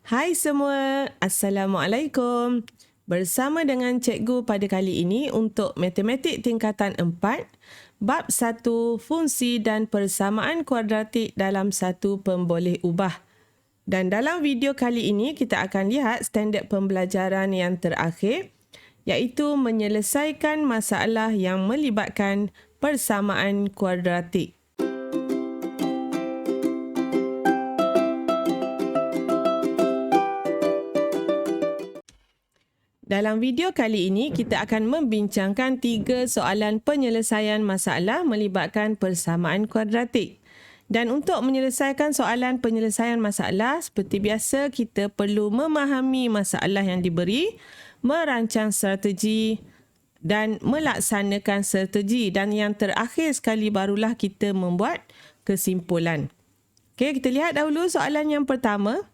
Hai semua, Assalamualaikum. Bersama dengan cikgu pada kali ini untuk Matematik Tingkatan 4, Bab 1 Fungsi dan Persamaan Kuadratik dalam satu pemboleh ubah. Dan dalam video kali ini kita akan lihat standard pembelajaran yang terakhir, iaitu menyelesaikan masalah yang melibatkan persamaan kuadratik. Dalam video kali ini, kita akan membincangkan 3 soalan penyelesaian masalah melibatkan persamaan kuadratik. Dan untuk menyelesaikan soalan penyelesaian masalah, seperti biasa, kita perlu memahami masalah yang diberi, merancang strategi dan melaksanakan strategi. Dan yang terakhir sekali barulah kita membuat kesimpulan. Okey, kita lihat dahulu soalan yang pertama.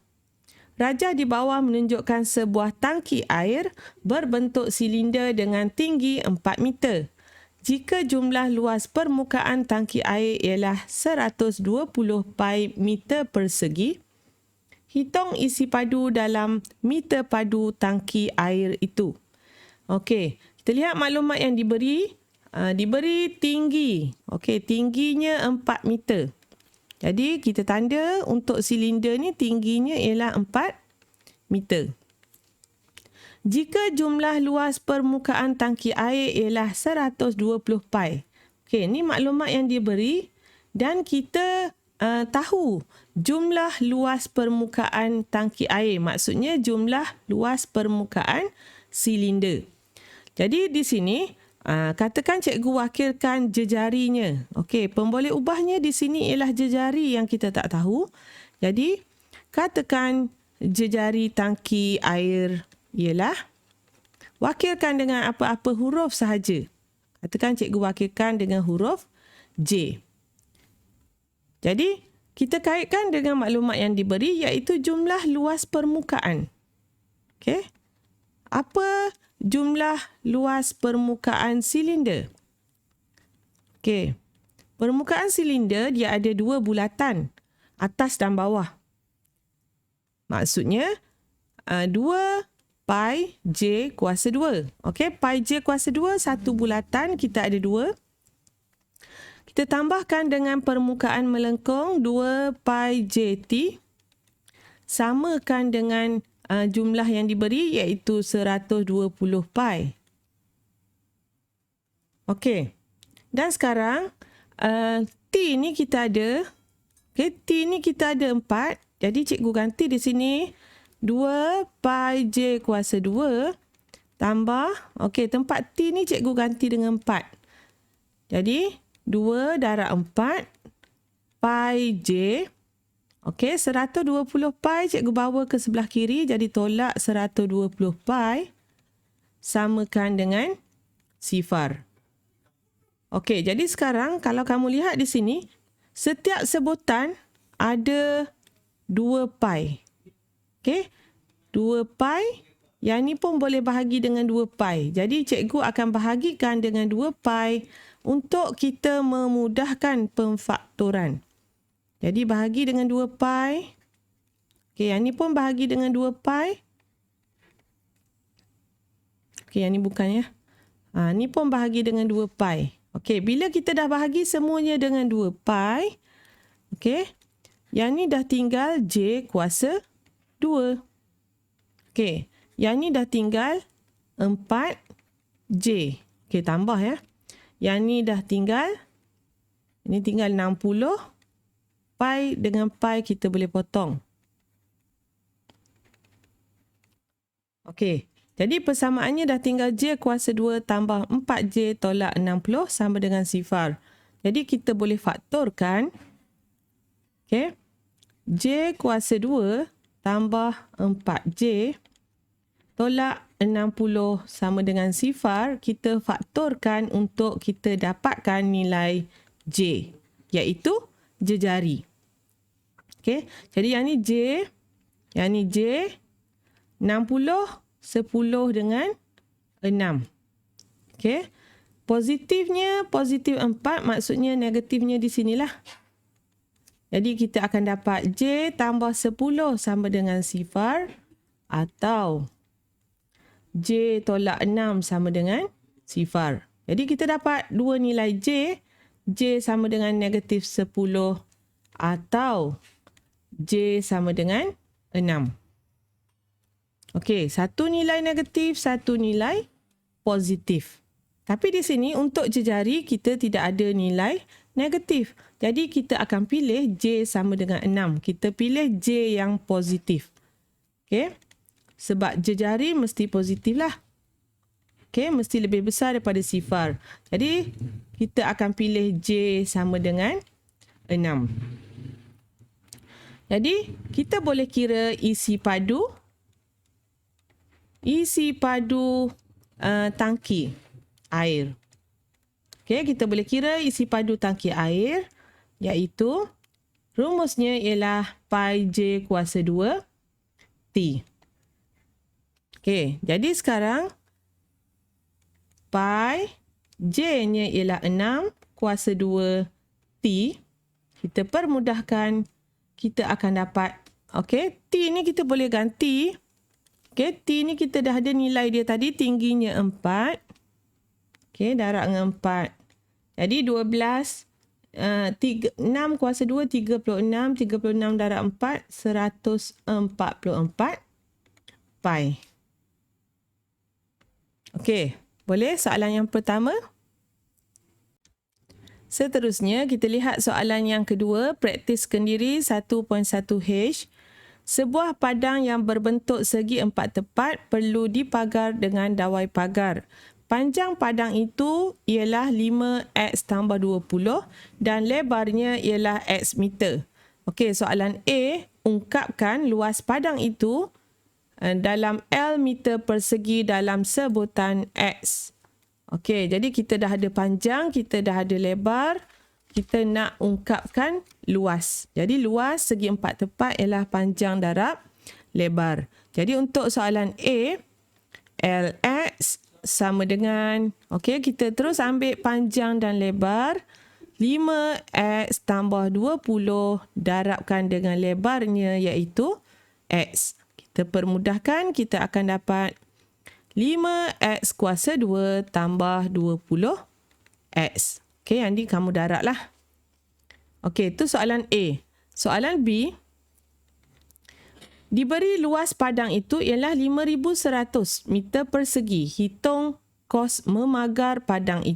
Rajah di bawah menunjukkan sebuah tangki air berbentuk silinder dengan tinggi 4 meter. Jika jumlah luas permukaan tangki air ialah 120 pi meter persegi, hitung isi padu dalam meter padu tangki air itu. Okey, kita lihat maklumat yang diberi. Diberi tinggi. Okey, tingginya 4 meter. Jadi, kita tanda untuk silinder ni tingginya ialah 4 meter. Jika jumlah luas permukaan tangki air ialah 120 pi. Okey, ni maklumat yang diberi dan kita tahu jumlah luas permukaan tangki air. Maksudnya jumlah luas permukaan silinder. Jadi, di sini katakan cikgu wakilkan jejarinya. Okey, pemboleh ubahnya di sini ialah jejari yang kita tak tahu. Jadi, katakan jejari tangki air ialah wakilkan dengan apa-apa huruf sahaja. Katakan cikgu wakilkan dengan huruf J. Jadi, kita kaitkan dengan maklumat yang diberi iaitu jumlah luas permukaan. Okey. Apa jumlah luas permukaan silinder? Okey. Permukaan silinder dia ada 2 bulatan, atas dan bawah. Maksudnya 2 pi J kuasa 2. Okey, pi J kuasa 2 satu bulatan, kita ada 2. Kita tambahkan dengan permukaan melengkung 2 pi J T. Samakan dengan jumlah yang diberi iaitu 120 pi. Okey. Dan sekarang T ni kita ada. Okey, T ni kita ada 4. Jadi cikgu ganti di sini 2 pi J kuasa 2 tambah. Okey, tempat T ni cikgu ganti dengan 4. Jadi 2 darab 4 pi J. Okey, 120 pi cikgu bawa ke sebelah kiri, jadi tolak 120 pi samakan dengan sifar. Okey, jadi sekarang kalau kamu lihat di sini, setiap sebutan ada 2 pi. Okey, 2 pi, yang ni pun boleh bahagi dengan 2 pi. Jadi cikgu akan bahagikan dengan 2 pi untuk kita memudahkan pemfaktoran. Jadi bahagi dengan 2 pi. Okey, yang ni pun bahagi dengan 2 pi. Okey, yang ni bukan ya. Ni pun bahagi dengan 2 pi. Okey, bila kita dah bahagi semuanya dengan 2 pi. Okey, yang ni dah tinggal J kuasa 2. Okey, yang ni dah tinggal 4J. Okey, tambah ya. Yang ni dah tinggal, ini tinggal 60. Pi dengan pi kita boleh potong. Okey, jadi persamaannya dah tinggal J kuasa 2 tambah 4J tolak 60 sama dengan sifar. Jadi kita boleh faktorkan. Okey, J kuasa 2 tambah 4J tolak 60 sama dengan sifar. Kita faktorkan untuk kita dapatkan nilai J, iaitu jejari. Okey, jadi yang ni J, yang ni J, 60, 10 dengan 6. Okey, positifnya positif 4, maksudnya negatifnya di sinilah. Jadi kita akan dapat J tambah 10 sama dengan sifar atau J tolak 6 sama dengan sifar. Jadi kita dapat dua nilai J. J sama dengan negatif 10 atau J sama dengan 6. Okey, satu nilai negatif, satu nilai positif. Tapi di sini untuk jejari kita tidak ada nilai negatif. Jadi kita akan pilih J sama dengan 6. Kita pilih J yang positif. Okey. Sebab jejari mesti positif lah. Okey, mesti lebih besar daripada sifar. Jadi kita akan pilih J sama dengan 6. Jadi kita boleh kira isi padu tangki air. Okey, kita boleh kira isi padu tangki air, iaitu rumusnya ialah pi J kuasa 2 T. Okey, jadi sekarang pi J-nya ialah 6 kuasa 2 T. Kita permudahkan, kita akan dapat, okey, T ni kita boleh ganti. Okey, T ni kita dah ada nilai dia tadi, tingginya 4. Okey, darab dengan 4. Jadi 12, 6 kuasa 2, 36. 36 darab 4, 144 pi. Okey, boleh soalan yang pertama? Seterusnya, kita lihat soalan yang kedua, praktis kendiri 1.1H. Sebuah padang yang berbentuk segi 4 tepat perlu dipagar dengan dawai pagar. Panjang padang itu ialah 5x tambah 20 dan lebarnya ialah x meter. Okey, soalan A, ungkapkan luas padang itu dalam L meter persegi dalam sebutan X. Okey, jadi kita dah ada panjang, kita dah ada lebar. Kita nak ungkapkan luas. Jadi luas segi 4 tepat ialah panjang darab lebar. Jadi untuk soalan A, LX sama dengan, okey, kita terus ambil panjang dan lebar. 5x tambah 20 darabkan dengan lebarnya iaitu X. Kita permudahkan, kita akan dapat 5x kuasa 2 tambah 20x. Okey, yang ni kamu darablah. Okey, itu soalan A. Soalan B. Diberi luas padang itu ialah 5,100 meter persegi. Hitung kos memagar padang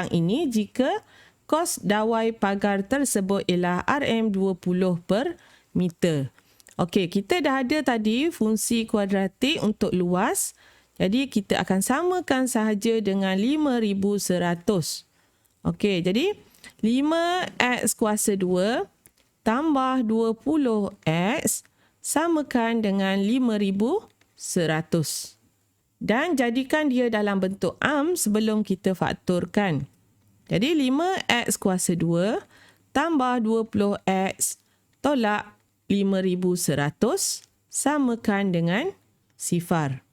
ini jika kos dawai pagar tersebut ialah RM20 per meter. Okey, kita dah ada tadi fungsi kuadratik untuk luas. Jadi kita akan samakan sahaja dengan 5,100. Okey, jadi 5x kuasa 2 tambah 20x samakan dengan 5,100. Dan jadikan dia dalam bentuk am sebelum kita faktorkan. Jadi 5x kuasa 2 tambah 20x tolak 5,100 samakan dengan sifar.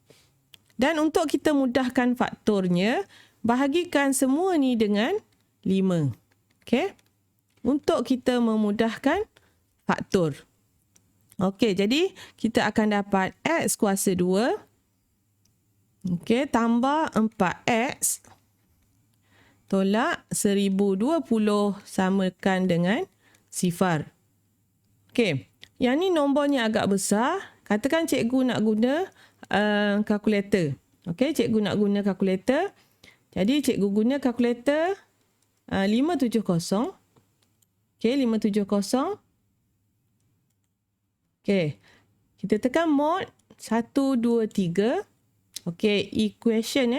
Dan untuk kita mudahkan faktornya, bahagikan semua ni dengan 5. Okey. Untuk kita memudahkan faktor. Okey, jadi kita akan dapat x kuasa 2. Okey, tambah 4x tolak 1,020 samakan dengan sifar. Okey, yang ni nombornya agak besar. Katakan cikgu nak guna kalkulator. Okey, cikgu nak guna kalkulator. Jadi cikgu guna kalkulator 570. Okey, 570. Okey, kita tekan mod 1, 2, 3. Okey, equation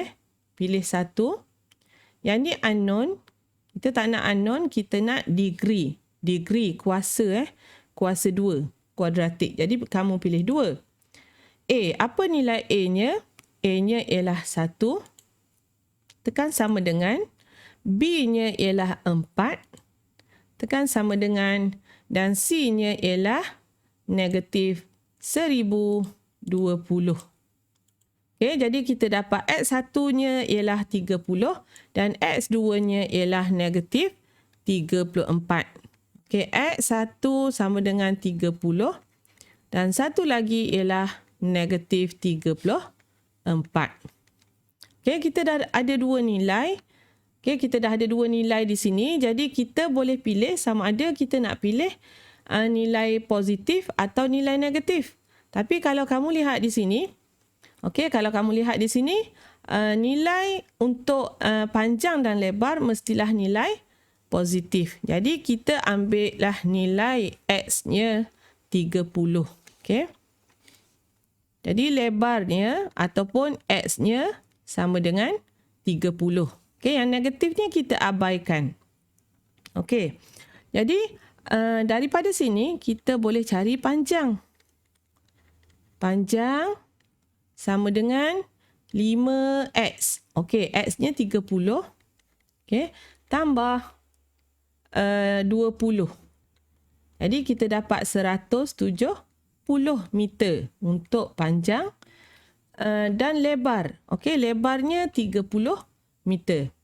pilih 1. Yang ni unknown. Kita tak nak unknown, kita nak degree. Degree kuasa kuasa 2 kuadratik. Jadi kamu pilih 2. A, apa nilai A-nya? A-nya ialah 1. Tekan sama dengan. B-nya ialah 4. Tekan sama dengan. Dan C-nya ialah negatif 1,020. Okay, jadi kita dapat X1-nya ialah 30 dan X2-nya ialah negatif 34. Okey, X1 sama dengan 30 dan satu lagi ialah negatif 34. Okey, kita dah ada dua nilai. Okey, kita dah ada dua nilai di sini. Jadi kita boleh pilih sama ada kita nak pilih nilai positif atau nilai negatif. Tapi kalau kamu lihat di sini, okey, kalau kamu lihat di sini, nilai untuk panjang dan lebar mestilah nilai positif. Jadi kita ambillah nilai X-nya 30. Okey. Jadi lebarnya ataupun X-nya sama dengan 30. Okey, yang negatifnya kita abaikan. Okey. Jadi daripada sini kita boleh cari panjang. Panjang sama dengan 5X. Okey, X-nya 30. Okey, tambah 20. Jadi kita dapat 170 meter untuk panjang dan lebar. Okey, lebarnya 30 meter.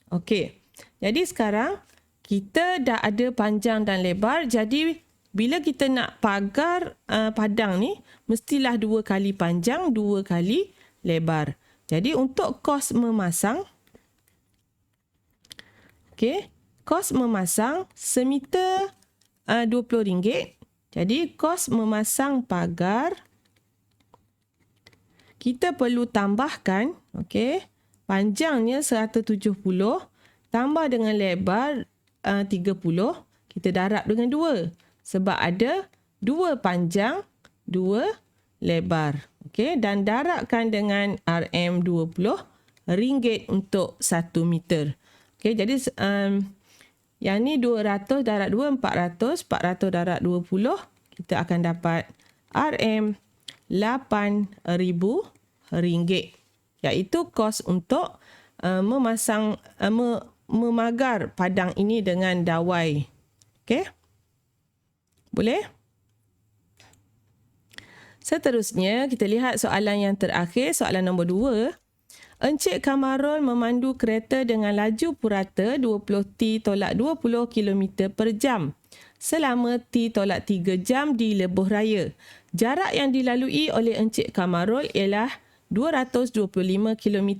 Okey. Jadi sekarang kita dah ada panjang dan lebar. Jadi bila kita nak pagar padang ni, mestilah 2 kali panjang, 2 kali lebar. Jadi untuk kos memasang, okey, kos memasang semeter RM20. Jadi kos memasang pagar kita perlu tambahkan, okey, panjangnya 170 tambah dengan lebar 30, kita darab dengan 2 sebab ada 2 panjang, 2 lebar. Okey, dan darabkan dengan RM20 untuk 1 meter. Okey, jadi yang ni 200 darab 2, 400. 400 darab 20, kita akan dapat RM8,000. Iaitu kos untuk memagar padang ini dengan dawai. Okey? Boleh? Seterusnya, kita lihat soalan yang terakhir, soalan nombor 2. Encik Kamarul memandu kereta dengan laju purata 20T tolak 20 km per jam selama T tolak 3 jam di lebuh raya. Jarak yang dilalui oleh Encik Kamarul ialah 225 km.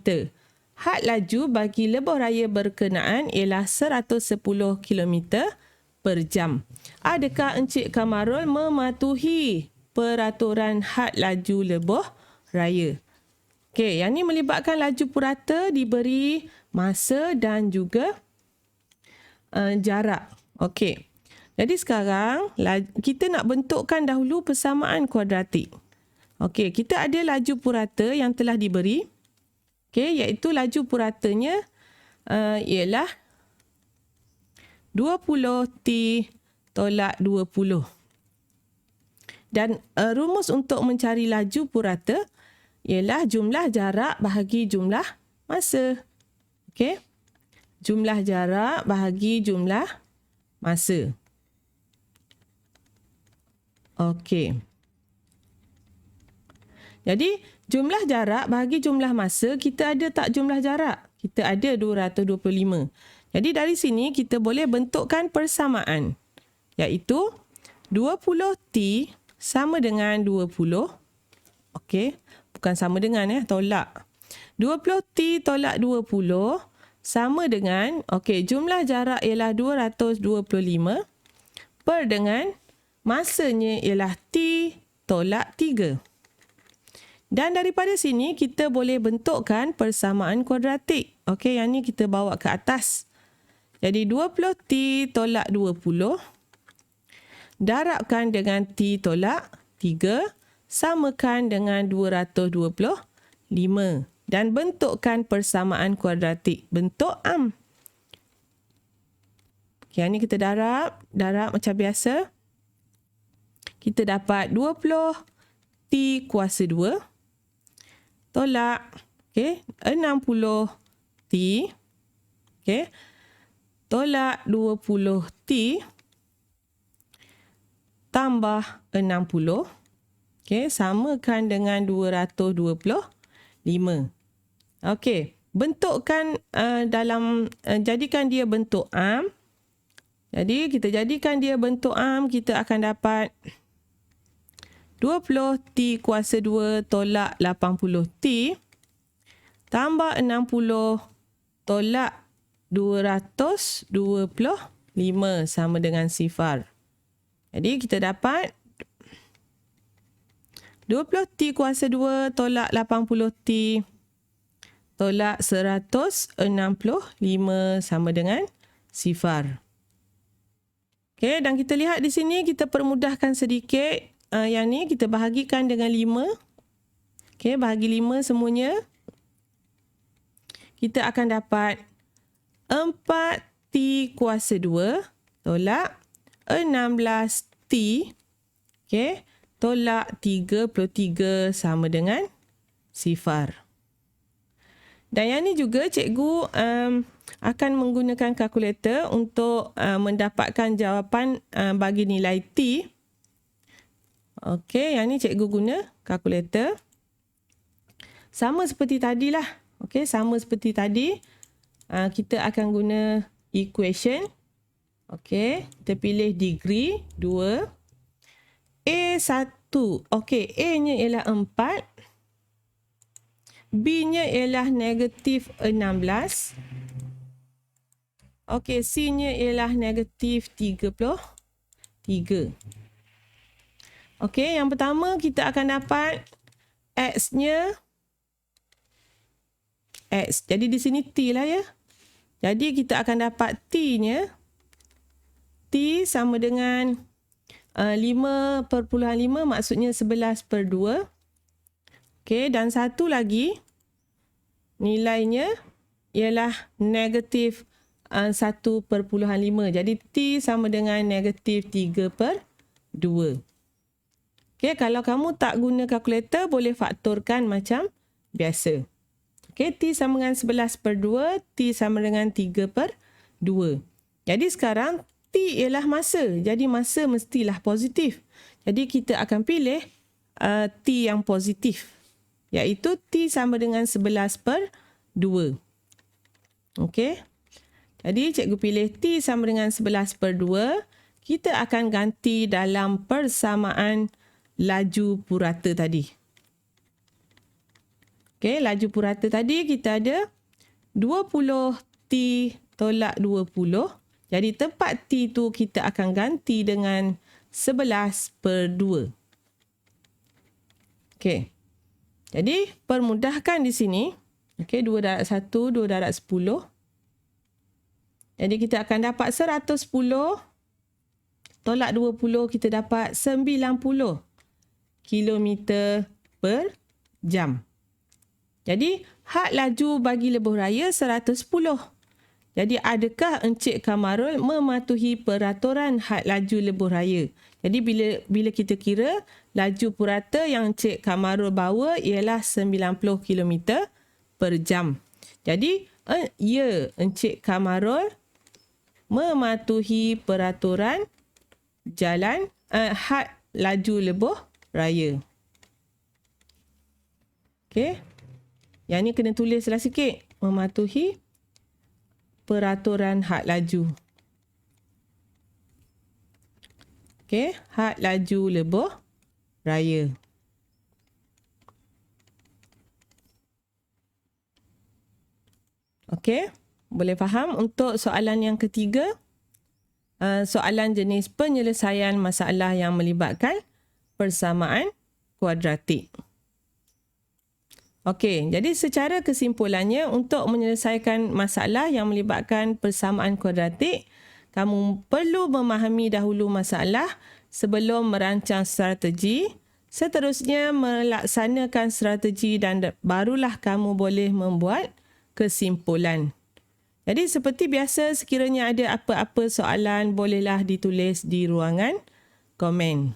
Had laju bagi lebuh raya berkenaan ialah 110 km per jam. Adakah Encik Kamarul mematuhi peraturan had laju lebuh raya? Okey, yang ni melibatkan laju purata, diberi masa dan juga jarak. Okey. Jadi sekarang kita nak bentukkan dahulu persamaan kuadratik. Okey, kita ada laju purata yang telah diberi. Okey, iaitu laju puratanya ialah 20T tolak 20. Dan rumus untuk mencari laju purata ialah jumlah jarak bahagi jumlah masa. Okey. Jumlah jarak bahagi jumlah masa. Okey. Jadi, jumlah jarak bahagi jumlah masa, kita ada tak jumlah jarak? Kita ada 225. Jadi, dari sini kita boleh bentukkan persamaan. Iaitu 20T sama dengan 20. Okey. Bukan sama dengan tolak. 20T tolak 20 sama dengan, okey, jumlah jarak ialah 225 per dengan masanya ialah T tolak 3. Dan daripada sini kita boleh bentukkan persamaan kuadratik. Okey, yang ni kita bawa ke atas. Jadi 20T tolak 20 darabkan dengan T tolak 3 samakan dengan 225 dan bentukkan persamaan kuadratik bentuk am. Okay, yang ni kita darab macam biasa. Kita dapat 20T kuasa 2 tolak 60T tolak 20T tambah 60. Okey, samakan dengan 225. Okey, bentukkan jadikan dia bentuk am. Jadi kita jadikan dia bentuk am, kita akan dapat 20T kuasa 2 tolak 80T tambah 60 tolak 225 sama dengan sifar. Jadi kita dapat 20T kuasa 2 tolak 80T tolak 165 sama dengan sifar. Okey, dan kita lihat di sini, kita permudahkan sedikit. Yang ni kita bahagikan dengan 5. Okey, bahagi 5 semuanya. Kita akan dapat 4T kuasa 2 tolak 16T. Okey, tolak 33 sama dengan sifar. Dan yang ni juga cikgu akan menggunakan kalkulator untuk mendapatkan jawapan bagi nilai T. Okey, yang ni cikgu guna kalkulator. Sama seperti tadilah. Okey, sama seperti tadi. Kita akan guna equation. Okey, kita pilih degree 2. A1. Okey, A-nya ialah 4. B-nya ialah negatif 16. Okey, C-nya ialah negatif 33. Okey, yang pertama kita akan dapat X-nya. X. Jadi di sini T lah ya. Jadi kita akan dapat T-nya. T sama dengan 5/5 maksudnya 11/2. Okey, dan satu lagi nilainya ialah negatif 1/5. Jadi T sama dengan negatif 3/2. Okey, kalau kamu tak guna kalkulator, boleh faktorkan macam biasa. Okey, T sama dengan 11/2, T sama dengan 3/2. Jadi sekarang T ialah masa. Jadi masa mestilah positif. Jadi kita akan pilih T yang positif, iaitu T sama dengan 11/2. Okey. Jadi cikgu pilih T sama dengan 11/2. Kita akan ganti dalam persamaan laju purata tadi. Okey, laju purata tadi kita ada 20T tolak 20. Jadi tempat T tu kita akan ganti dengan 11/2. Okey. Jadi permudahkan di sini. Okey, 2/1, 2/10. Jadi kita akan dapat 110 tolak 20, kita dapat 90 kilometer per jam. Jadi had laju bagi lebuh raya 110. Jadi adakah Encik Kamarul mematuhi peraturan had laju lebuh raya? Jadi bila kita kira laju purata yang Encik Kamarul bawa ialah 90 km per jam. Jadi ya, Encik Kamarul mematuhi peraturan jalan had laju lebuh raya. Okey. Yang ni kena tulislah sikit. Mematuhi peraturan had laju. Okey, had laju lebuh raya. Okey, boleh faham? Untuk soalan yang ketiga, soalan jenis penyelesaian masalah yang melibatkan persamaan kuadratik. Okey, jadi secara kesimpulannya, untuk menyelesaikan masalah yang melibatkan persamaan kuadratik, kamu perlu memahami dahulu masalah sebelum merancang strategi, seterusnya melaksanakan strategi dan barulah kamu boleh membuat kesimpulan. Jadi seperti biasa, sekiranya ada apa-apa soalan, bolehlah ditulis di ruangan komen.